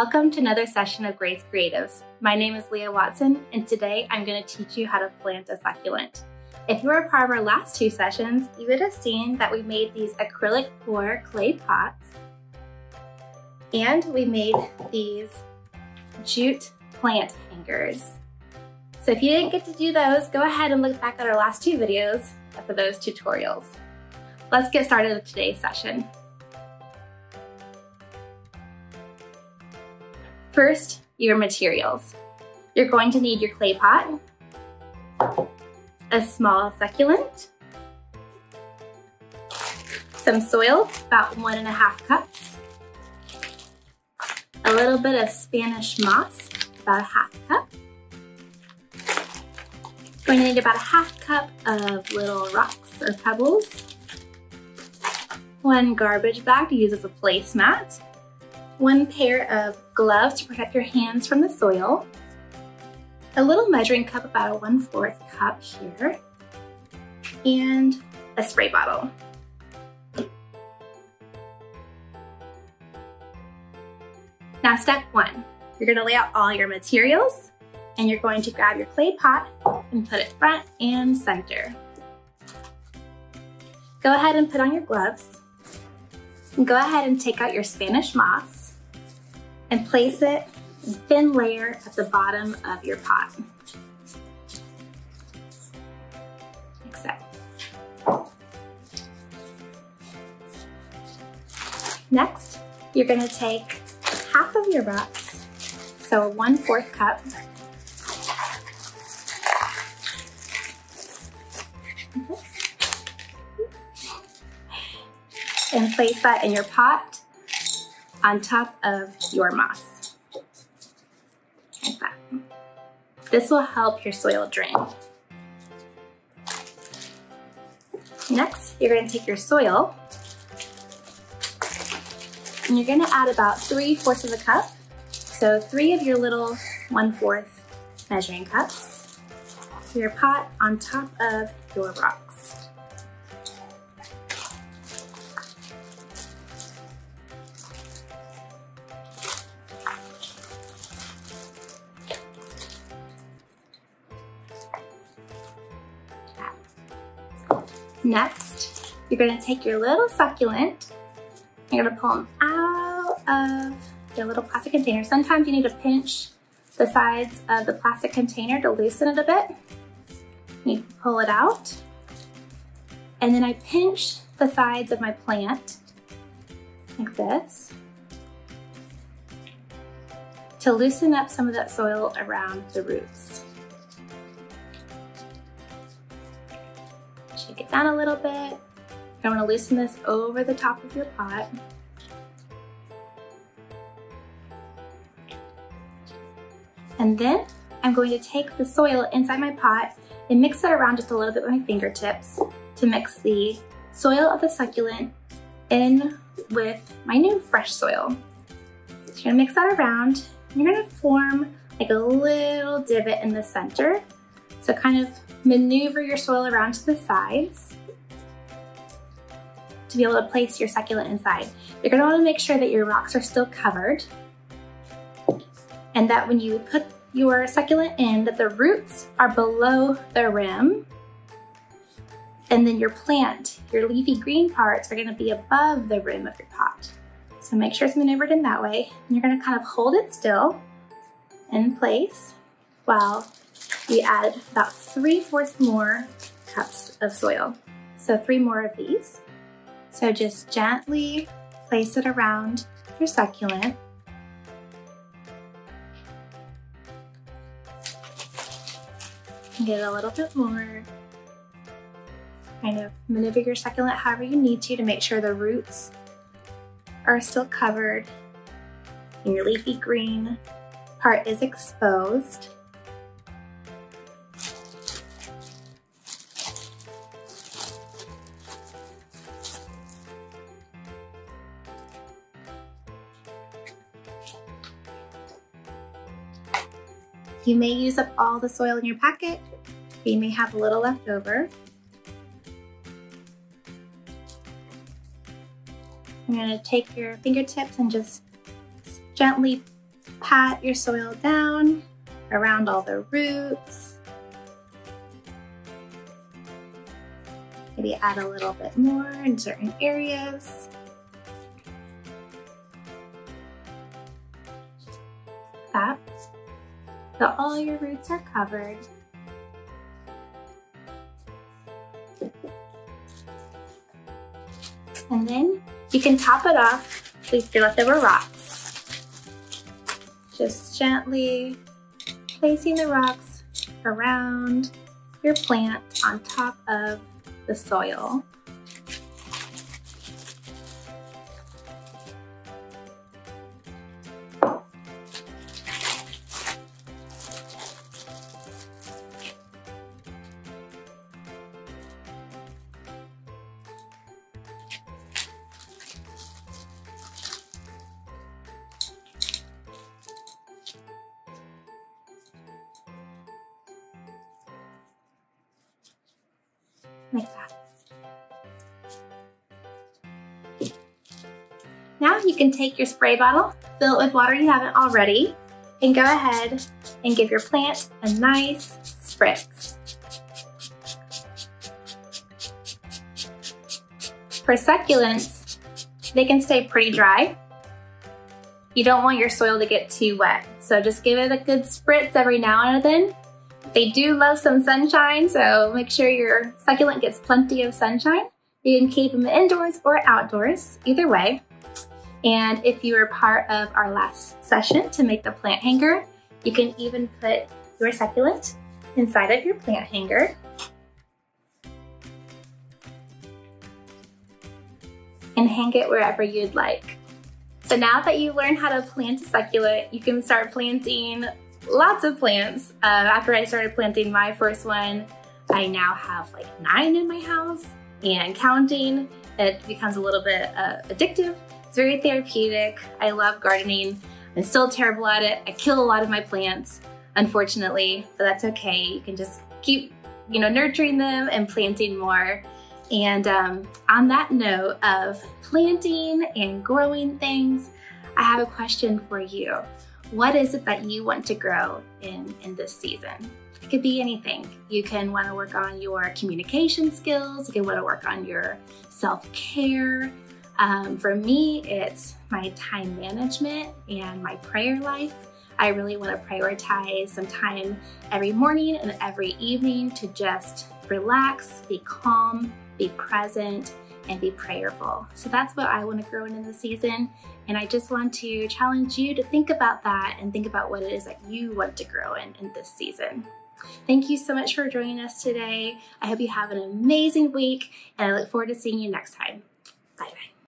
Welcome to another session of Grace Creatives. My name is Leah Watson, and today I'm going to teach you how to plant a succulent. If you were a part of our last two sessions, you would have seen that we made these acrylic pour clay pots, and we made these jute plant hangers. So if you didn't get to do those, go ahead and look back at our last two videos for those tutorials. Let's get started with today's session. First, your materials. You're going to need your clay pot, a small succulent, some soil, about 1.5 cups, a little bit of Spanish moss, about 1/2 cup. Going to need about 1/2 cup of little rocks or pebbles, 1 garbage bag to use as a placemat, 1 pair of gloves to protect your hands from the soil, a little measuring cup, about a 1/4 cup here, and a spray bottle. Now step 1, you're going to lay out all your materials and you're going to grab your clay pot and put it front and center. Go ahead and put on your gloves and go ahead and take out your Spanish moss and place it in a thin layer at the bottom of your pot. Like so. Next, you're going to take half of your rocks, so 1/4 cup, and place that in your pot on top of your moss, like that. This will help your soil drain. Next, you're going to take your soil and you're going to add about 3/4 of a cup, so 3 of your little 1/4 measuring cups to your pot on top of your rocks. Next, you're going to take your little succulent, you're going to pull them out of your little plastic container. Sometimes you need to pinch the sides of the plastic container to loosen it a bit. You pull it out, and then I pinch the sides of my plant like this to loosen up some of that soil around the roots. Shake it down a little bit. I want to loosen this over the top of your pot. And then I'm going to take the soil inside my pot and mix it around just a little bit with my fingertips to mix the soil of the succulent in with my new fresh soil. So you're gonna mix that around, and you're gonna form like a little divot in the center. So kind of maneuver your soil around to the sides to be able to place your succulent inside. You're gonna wanna make sure that your rocks are still covered and that when you put your succulent in, that the roots are below the rim, and then your plant, your leafy green parts, are gonna be above the rim of your pot. So make sure it's maneuvered in that way. And you're gonna kind of hold it still in place while you add about 3/4 more cups of soil. So 3 more of these. So just gently place it around your succulent. And get a little bit more. Kind of maneuver your succulent however you need to make sure the roots are still covered and your leafy green part is exposed. You may use up all the soil in your packet, but you may have a little left over. You're going to take your fingertips and just gently pat your soil down around all the roots. Maybe add a little bit more in certain areas. That. So all your roots are covered. And then you can top it off with your leftover rocks. Just gently placing the rocks around your plant on top of the soil. Like that. Now you can take your spray bottle, fill it with water you haven't already, and go ahead and give your plant a nice spritz. For succulents, they can stay pretty dry. You don't want your soil to get too wet, so just give it a good spritz every now and then. They do love some sunshine, so make sure your succulent gets plenty of sunshine. You can keep them indoors or outdoors, either way. And if you were part of our last session to make the plant hanger, you can even put your succulent inside of your plant hanger. And hang it wherever you'd like. So now that you learned how to plant a succulent, you can start planting lots of plants. After I started planting my first one, I now have like 9 in my house and counting. It becomes a little bit addictive. It's very therapeutic. I love gardening. I'm still terrible at it. I kill a lot of my plants, unfortunately, but that's okay. You can just keep, nurturing them and planting more. And on that note of planting and growing things, I have a question for you. What is it that you want to grow in this season? It could be anything. You can want to work on your communication skills. You can want to work on your self-care. For me, it's my time management and my prayer life. I really want to prioritize some time every morning and every evening to just relax, be calm, be present, and be prayerful. So that's what I want to grow in this season. And I just want to challenge you to think about that and think about what it is that you want to grow in this season. Thank you so much for joining us today. I hope you have an amazing week, and I look forward to seeing you next time. Bye-bye.